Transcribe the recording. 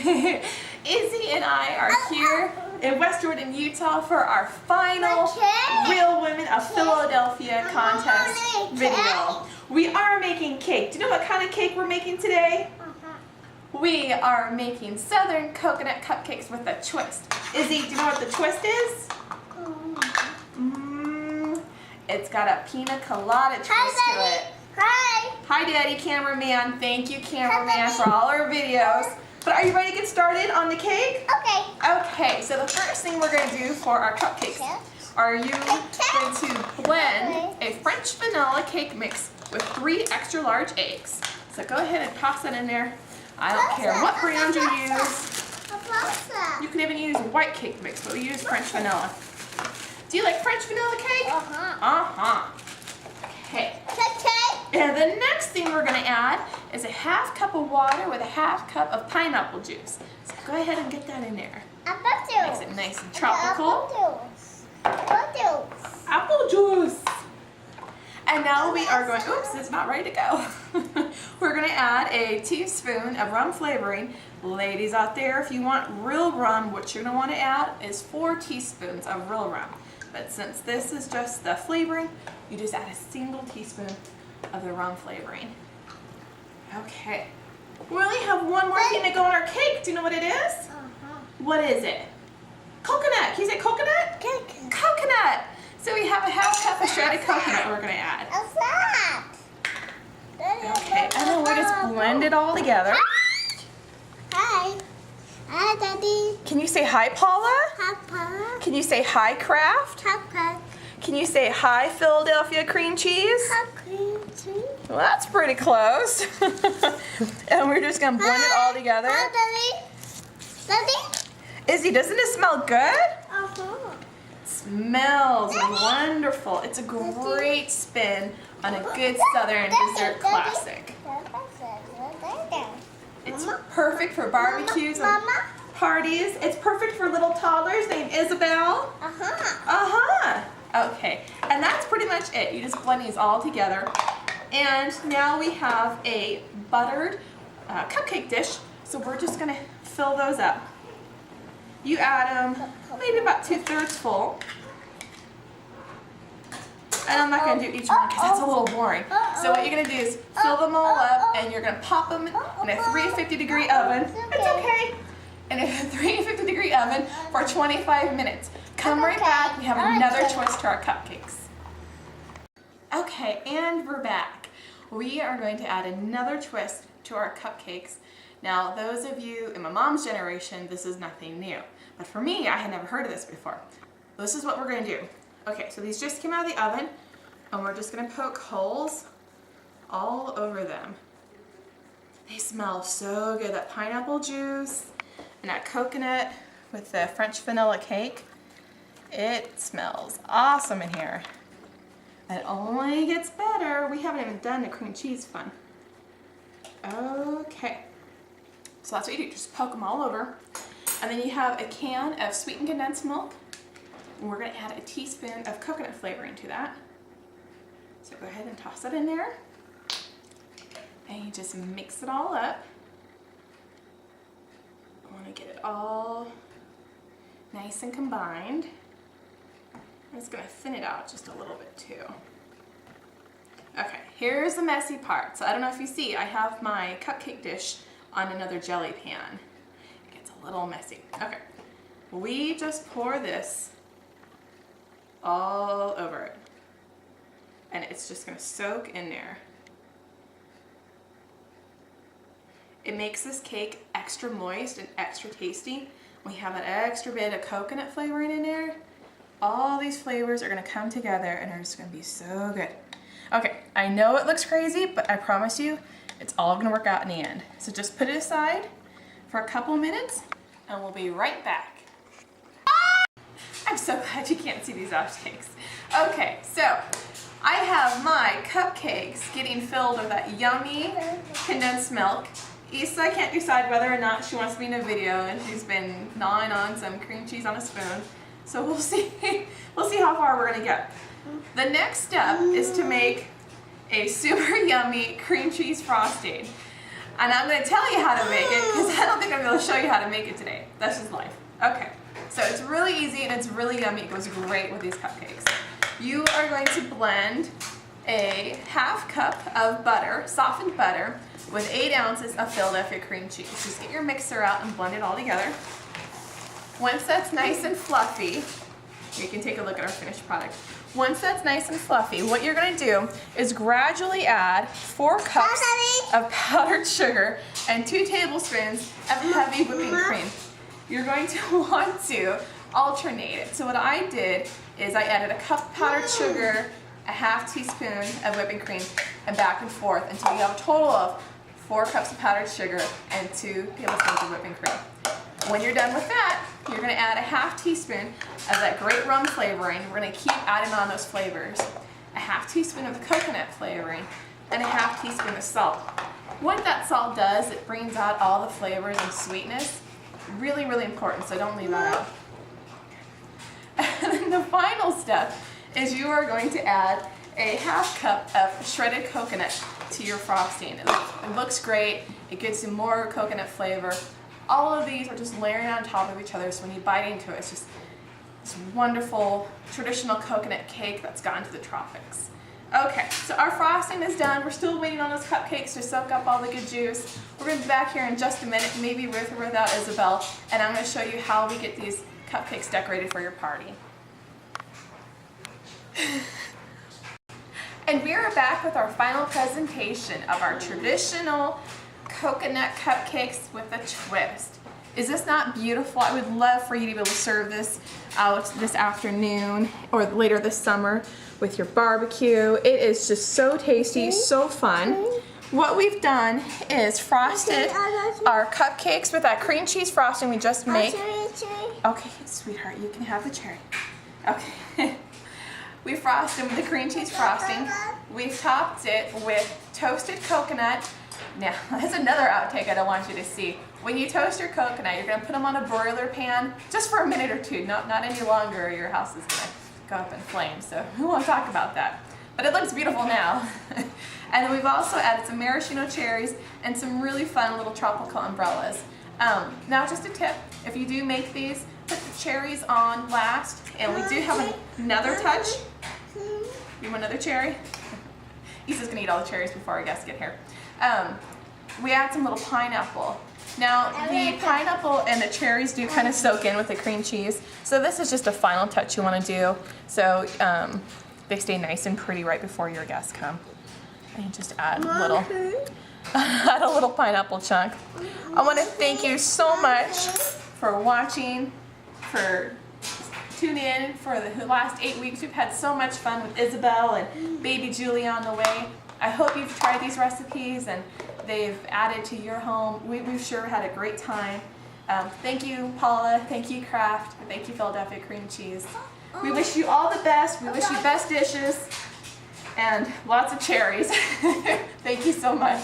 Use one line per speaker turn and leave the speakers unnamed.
Izzy and I are here in West Jordan, Utah for our final Real Women of Philadelphia contest video. We are making cake. Do you know what kind of cake we're making today? We are making Southern coconut cupcakes with a twist. Izzy, do you know what the twist is? It's got a pina colada twist to it. Hi, Daddy Cameraman. Thank you, Cameraman, for all our videos. But are you ready to get started on the cake? Okay, so the first thing we're going to do for our cupcakes, are you going to blend a French vanilla cake mix with 3 extra large eggs. So go ahead and toss that in there. I don't care what brand you use. You can even use white cake mix, but we use French vanilla. Do you like French vanilla cake? Okay. And the next thing we're going to add is a 1/2 cup of water with a 1/2 cup of pineapple juice. So go ahead and get that in there. Makes it nice and tropical. Apple juice. And now we are going, oops, it's not ready to go. We're going to add a teaspoon of rum flavoring. Ladies out there, if you want real rum, what you're going to want to add is 4 teaspoons of real rum. But since this is just the flavoring, you just add a single teaspoon of the rum flavoring. Okay. We only have one more thing to go on our cake. Do you know what it is? What is it? Coconut. Can you say coconut? Coconut. So we have a 1/2 cup of shredded coconut we're going to add. Okay, and then we just blend it all together.
Hi. Hi, Daddy.
Can you say hi, Paula?
Hi, Paula.
Can you say hi, Kraft?
Hi, Kraft.
Can you say hi, Philadelphia cream cheese?
Hi, cream cheese.
Well, that's pretty close. And we're just going to blend it all together.
Hi, Daddy. Daddy?
Izzy, doesn't it smell good? Smells wonderful. It's a great spin on a good Southern dessert classic. It's perfect for barbecues and parties. It's perfect for little toddlers named Isabel. Okay, and that's pretty much it. You just blend these all together. And now we have a buttered cupcake dish. So we're just gonna fill those up. You add them maybe about 2/3 full. And I'm not going to do each one because that's a little boring. So what you're going to do is fill them all up and you're going to pop them in a 350-degree oven. It's okay. In a 350-degree oven for 25 minutes. Come right back. We have another twist to our cupcakes. Okay, and we're back. We are going to add another twist to our cupcakes. Now, those of you in my mom's generation, this is nothing new. But for me, I had never heard of this before. This is what we're going to do. Okay, so these just came out of the oven, and we're just going to poke holes all over them. They smell so good. That pineapple juice and that coconut with the French vanilla cake. It smells awesome in here. And it only gets better. We haven't even done the cream cheese fun. Okay. So that's what you do. Just poke them all over. And then you have a can of sweetened condensed milk. And we're going to add a teaspoon of coconut flavoring to that. So go ahead and toss that in there. And you just mix it all up. I want to get it all nice and combined. I'm just going to thin it out just a little bit too. Okay, here's the messy part. So I don't know if you see, I have my cupcake dish on another jelly pan. It gets a little messy. Okay, we just pour this all over it. And it's just going to soak in there. It makes this cake extra moist and extra tasty. We have an extra bit of coconut flavoring in there. All these flavors are going to come together and are just going to be so good. Okay, I know it looks crazy, but I promise you, it's all going to work out in the end. So just put it aside for a couple minutes and we'll be right back. I'm so glad you can't see these outtakes. Okay, so I have my cupcakes getting filled with that yummy condensed milk. Issa can't decide whether or not she wants to be in a video, and she's been gnawing on some cream cheese on a spoon. So we'll see. We'll see how far we're gonna get. The next step is to make a super yummy cream cheese frosting. And I'm going to tell you how to make it because I don't think I'm going to I'll show you how to make it today. That's just life. Okay, so it's really easy and it's really yummy. It goes great with these cupcakes. You are going to blend a ½ cup of butter, softened butter, with 8 ounces of Philadelphia cream cheese. Just get your mixer out and blend it all together. Once that's nice and fluffy, you can take a look at our finished product. Once that's nice and fluffy, what you're going to do is gradually add 4 cups of powdered sugar and 2 tablespoons of heavy whipping cream. You're going to want to alternate it. So what I did is I added a cup of powdered sugar, a ½ teaspoon of whipping cream, and back and forth until you have a total of 4 cups of powdered sugar and 2 tablespoons of whipping cream. When you're done with that, you're going to add a ½ teaspoon of that great rum flavoring. We're going to keep adding on those flavors. A ½ teaspoon of the coconut flavoring and a ½ teaspoon of salt. What that salt does, it brings out all the flavors and sweetness. Really, really important, so don't leave that out. And then the final step is you are going to add a ½ cup of shredded coconut to your frosting. It looks great. It gives you more coconut flavor. All of these are just layering on top of each other, so when you bite into it, it's just this wonderful traditional coconut cake that's gone to the tropics. Okay, so our frosting is done. We're still waiting on those cupcakes to soak up all the good juice. We're going to be back here in just a minute, maybe with or without Isabel, and I'm going to show you how we get these cupcakes decorated for your party. And we are back with our final presentation of our traditional coconut cupcakes with a twist. Is this not beautiful? I would love for you to be able to serve this out this afternoon or later this summer with your barbecue. It is just so tasty, so fun. What we've done is frosted our cupcakes with that cream cheese frosting we just made. Okay, sweetheart, you can have the cherry. Okay. We frosted with the cream cheese frosting. We've topped it with toasted coconut. Now, that's another outtake I don't want you to see. When you toast your coconut, you're going to put them on a broiler pan just for a minute or two, not any longer, or your house is going to go up in flames. So we won't talk about that. But it looks beautiful now. And then we've also added some maraschino cherries and some really fun little tropical umbrellas. Now, just a tip, if you do make these, put the cherries on last. And we do have another touch. You want another cherry? Isa's going to eat all the cherries before our guests get here. We add some little pineapple. Now, the pineapple and the cherries do kind of soak in with the cream cheese, so this is just a final touch you want to do, so they stay nice and pretty right before your guests come. And just add a little pineapple chunk. I want to thank you so much for watching, for tuning in for the last 8 weeks. We've had so much fun with Isabel and baby Julie on the way. I hope you've tried these recipes and they've added to your home. We've sure had a great time. Thank you, Paula. Thank you, Kraft. Thank you, Philadelphia cream cheese. We wish you all the best. We wish you best dishes and lots of cherries. Thank you so much.